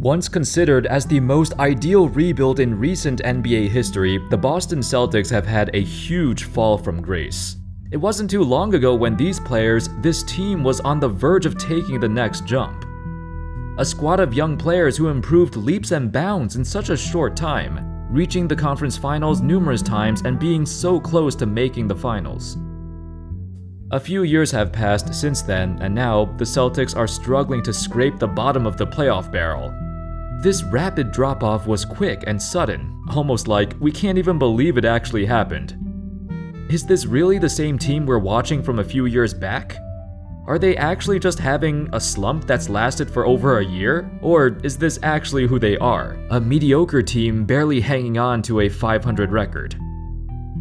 Once considered as the most ideal rebuild in recent NBA history, the Boston Celtics have had a huge fall from grace. It wasn't too long ago when this team was on the verge of taking the next jump. A squad of young players who improved leaps and bounds in such a short time, reaching the conference finals numerous times and being so close to making the finals. A few years have passed since then, and now the Celtics are struggling to scrape the bottom of the playoff barrel. This rapid drop-off was quick and sudden, almost like we can't even believe it actually happened. Is this really the same team we're watching from a few years back? Are they actually just having a slump that's lasted for over a year? Or is this actually who they are? A mediocre team barely hanging on to a 500 record.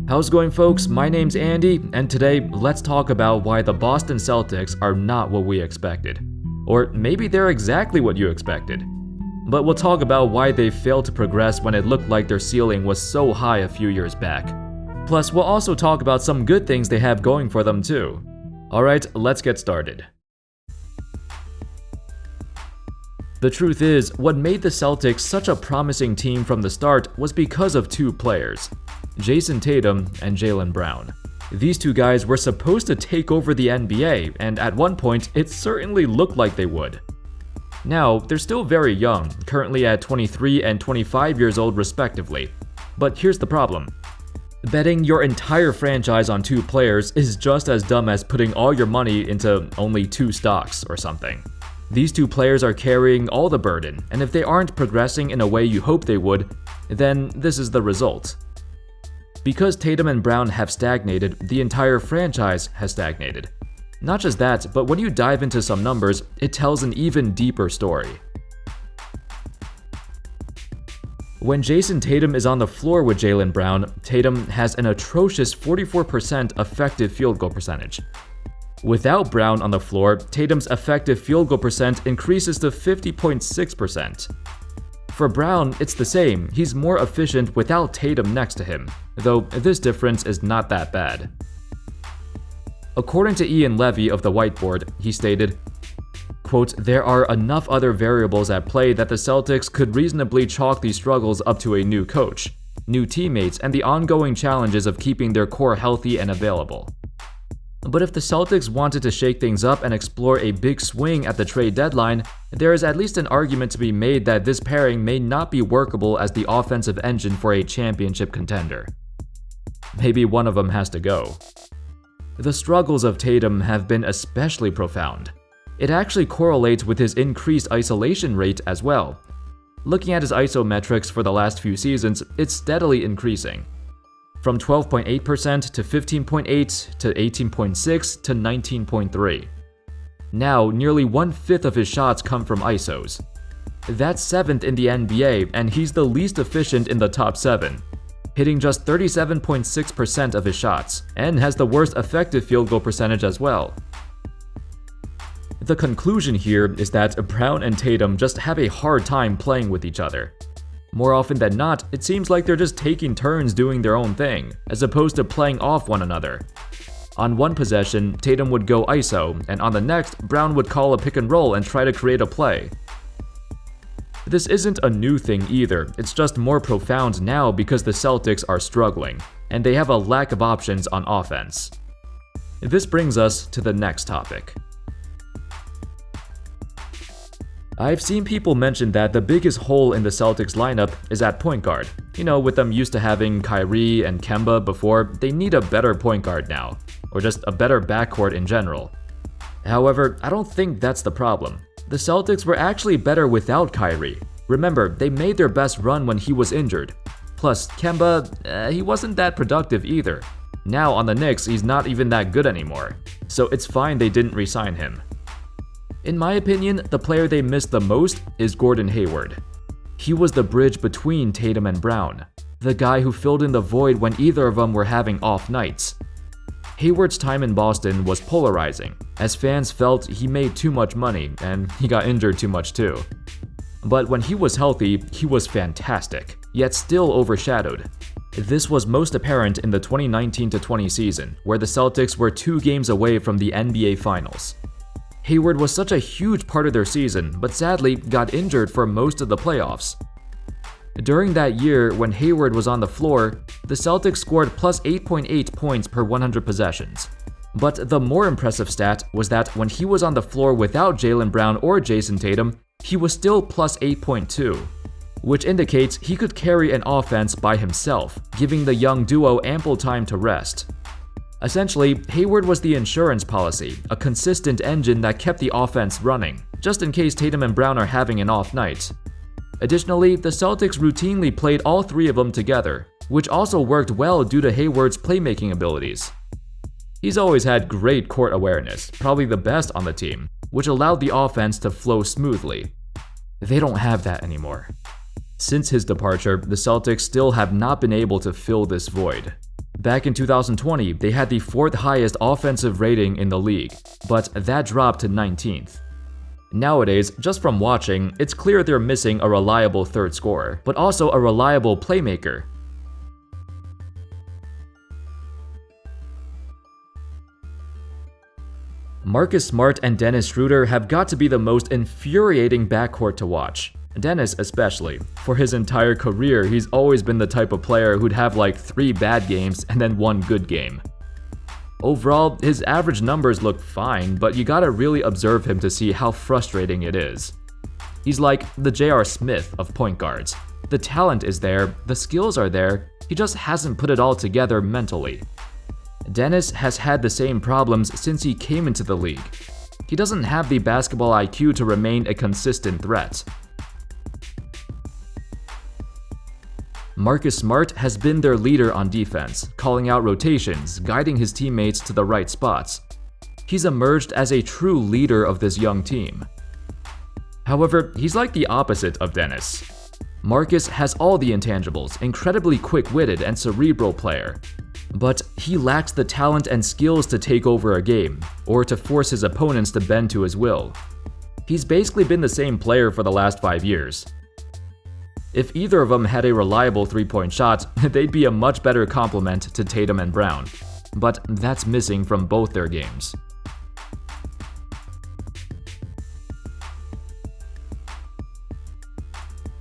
How's it going, folks? My name's Andy, and today let's talk about why the Boston Celtics are not what we expected. Or maybe they're exactly what you expected. But we'll talk about why they failed to progress when it looked like their ceiling was so high a few years back. Plus, we'll also talk about some good things they have going for them too. Alright, let's get started. The truth is, what made the Celtics such a promising team from the start was because of two players, Jason Tatum and Jaylen Brown. These two guys were supposed to take over the NBA, and at one point, it certainly looked like they would. Now, they're still very young, currently at 23 and 25 years old respectively. But here's the problem. Betting your entire franchise on two players is just as dumb as putting all your money into only two stocks or something. These two players are carrying all the burden, and if they aren't progressing in a way you hope they would, then this is the result. Because Tatum and Brown have stagnated, the entire franchise has stagnated. Not just that, but when you dive into some numbers, it tells an even deeper story. When Jason Tatum is on the floor with Jaylen Brown, Tatum has an atrocious 44% effective field goal percentage. Without Brown on the floor, Tatum's effective field goal percent increases to 50.6%. For Brown, it's the same. He's more efficient without Tatum next to him, though this difference is not that bad. According to Ian Levy of The Whiteboard, he stated, quote, "There are enough other variables at play that the Celtics could reasonably chalk these struggles up to a new coach, new teammates, and the ongoing challenges of keeping their core healthy and available. But if the Celtics wanted to shake things up and explore a big swing at the trade deadline, there is at least an argument to be made that this pairing may not be workable as the offensive engine for a championship contender. Maybe one of them has to go." The struggles of Tatum have been especially profound. It actually correlates with his increased isolation rate as well. Looking at his ISO metrics for the last few seasons, it's steadily increasing. From 12.8% to 15.8% to 18.6% to 19.3%. Now, nearly 1/5 of his shots come from ISOs. That's 7th in the NBA, and he's the least efficient in the top 7, hitting just 37.6% of his shots, and has the worst effective field goal percentage as well. The conclusion here is that Brown and Tatum just have a hard time playing with each other. More often than not, it seems like they're just taking turns doing their own thing, as opposed to playing off one another. On one possession, Tatum would go ISO, and on the next, Brown would call a pick and roll and try to create a play. This isn't a new thing either, it's just more profound now because the Celtics are struggling, and they have a lack of options on offense. This brings us to the next topic. I've seen people mention that the biggest hole in the Celtics lineup is at point guard. You know, with them used to having Kyrie and Kemba before, they need a better point guard now, or just a better backcourt in general. However, I don't think that's the problem. The Celtics were actually better without Kyrie. Remember, they made their best run when he was injured. Plus, Kemba, he wasn't that productive either. Now on the Knicks, he's not even that good anymore. So it's fine they didn't re-sign him. In my opinion, the player they missed the most is Gordon Hayward. He was the bridge between Tatum and Brown, the guy who filled in the void when either of them were having off nights. Hayward's time in Boston was polarizing, as fans felt he made too much money and he got injured too much too. But when he was healthy, he was fantastic, yet still overshadowed. This was most apparent in the 2019-20 season, where the Celtics were 2 games away from the NBA Finals. Hayward was such a huge part of their season, but sadly got injured for most of the playoffs. During that year, when Hayward was on the floor, the Celtics scored plus 8.8 points per 100 possessions. But the more impressive stat was that when he was on the floor without Jaylen Brown or Jason Tatum, he was still plus 8.2, which indicates he could carry an offense by himself, giving the young duo ample time to rest. Essentially, Hayward was the insurance policy, a consistent engine that kept the offense running, just in case Tatum and Brown are having an off night. Additionally, the Celtics routinely played all three of them together, which also worked well due to Hayward's playmaking abilities. He's always had great court awareness, probably the best on the team, which allowed the offense to flow smoothly. They don't have that anymore. Since his departure, the Celtics still have not been able to fill this void. Back in 2020, they had the 4th highest offensive rating in the league, but that dropped to 19th. Nowadays, just from watching, it's clear they're missing a reliable third scorer, but also a reliable playmaker. Marcus Smart and Dennis Schroeder have got to be the most infuriating backcourt to watch. Dennis especially. For his entire career, he's always been the type of player who'd have like 3 bad games and then 1 good game. Overall, his average numbers look fine, but you gotta really observe him to see how frustrating it is. He's like the J.R. Smith of point guards. The talent is there, the skills are there, he just hasn't put it all together mentally. Dennis has had the same problems since he came into the league. He doesn't have the basketball IQ to remain a consistent threat. Marcus Smart has been their leader on defense, calling out rotations, guiding his teammates to the right spots. He's emerged as a true leader of this young team. However, he's like the opposite of Dennis. Marcus has all the intangibles, incredibly quick-witted and cerebral player. But he lacks the talent and skills to take over a game, or to force his opponents to bend to his will. He's basically been the same player for the last 5 years. If either of them had a reliable three-point shot, they'd be a much better complement to Tatum and Brown. But that's missing from both their games.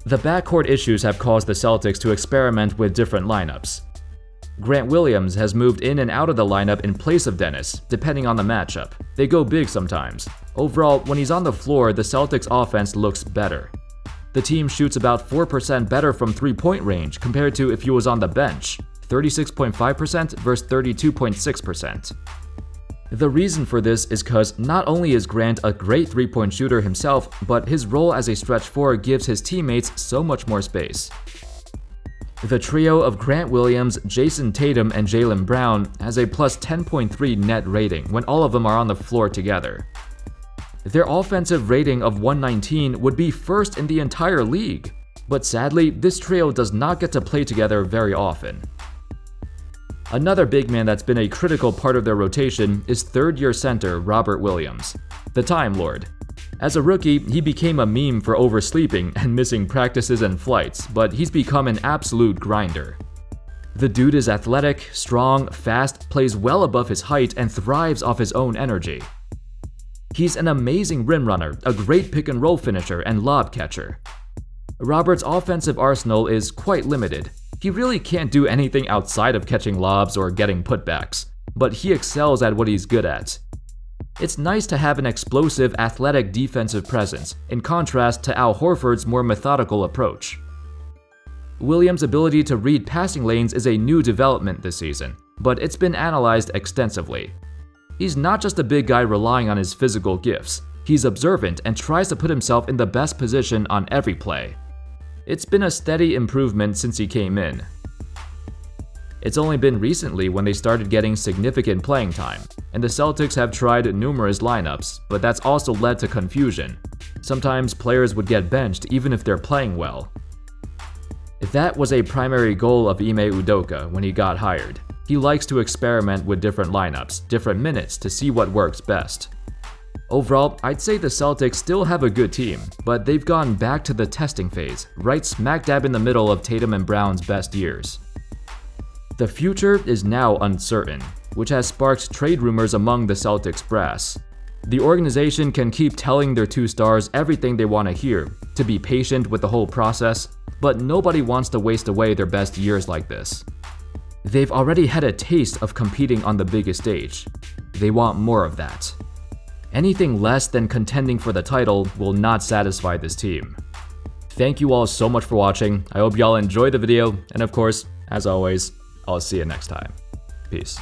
The backcourt issues have caused the Celtics to experiment with different lineups. Grant Williams has moved in and out of the lineup in place of Dennis, depending on the matchup. They go big sometimes. Overall, when he's on the floor, the Celtics' offense looks better. The team shoots about 4% better from three-point range compared to if he was on the bench, 36.5% versus 32.6%. The reason for this is because not only is Grant a great three-point shooter himself, but his role as a stretch four gives his teammates so much more space. The trio of Grant Williams, Jason Tatum, and Jaylen Brown has a plus 10.3 net rating when all of them are on the floor together. Their offensive rating of 119 would be first in the entire league, but sadly, this trio does not get to play together very often. Another big man that's been a critical part of their rotation is third-year center Robert Williams, the Time Lord. As a rookie, he became a meme for oversleeping and missing practices and flights, but he's become an absolute grinder. The dude is athletic, strong, fast, plays well above his height, and thrives off his own energy. He's an amazing rim runner, a great pick-and-roll finisher, and lob catcher. Robert's offensive arsenal is quite limited. He really can't do anything outside of catching lobs or getting putbacks, but he excels at what he's good at. It's nice to have an explosive, athletic defensive presence, in contrast to Al Horford's more methodical approach. Williams' ability to read passing lanes is a new development this season, but it's been analyzed extensively. He's not just a big guy relying on his physical gifts. He's observant and tries to put himself in the best position on every play. It's been a steady improvement since he came in. It's only been recently when they started getting significant playing time, and the Celtics have tried numerous lineups, but that's also led to confusion. Sometimes players would get benched even if they're playing well. That was a primary goal of Ime Udoka when he got hired. He likes to experiment with different lineups, different minutes to see what works best. Overall, I'd say the Celtics still have a good team, but they've gone back to the testing phase, right smack dab in the middle of Tatum and Brown's best years. The future is now uncertain, which has sparked trade rumors among the Celtics brass. The organization can keep telling their two stars everything they want to hear, to be patient with the whole process, but nobody wants to waste away their best years like this. They've already had a taste of competing on the biggest stage. They want more of that. Anything less than contending for the title will not satisfy this team. Thank you all so much for watching. I hope y'all enjoyed the video, and of course, as always, I'll see you next time. Peace.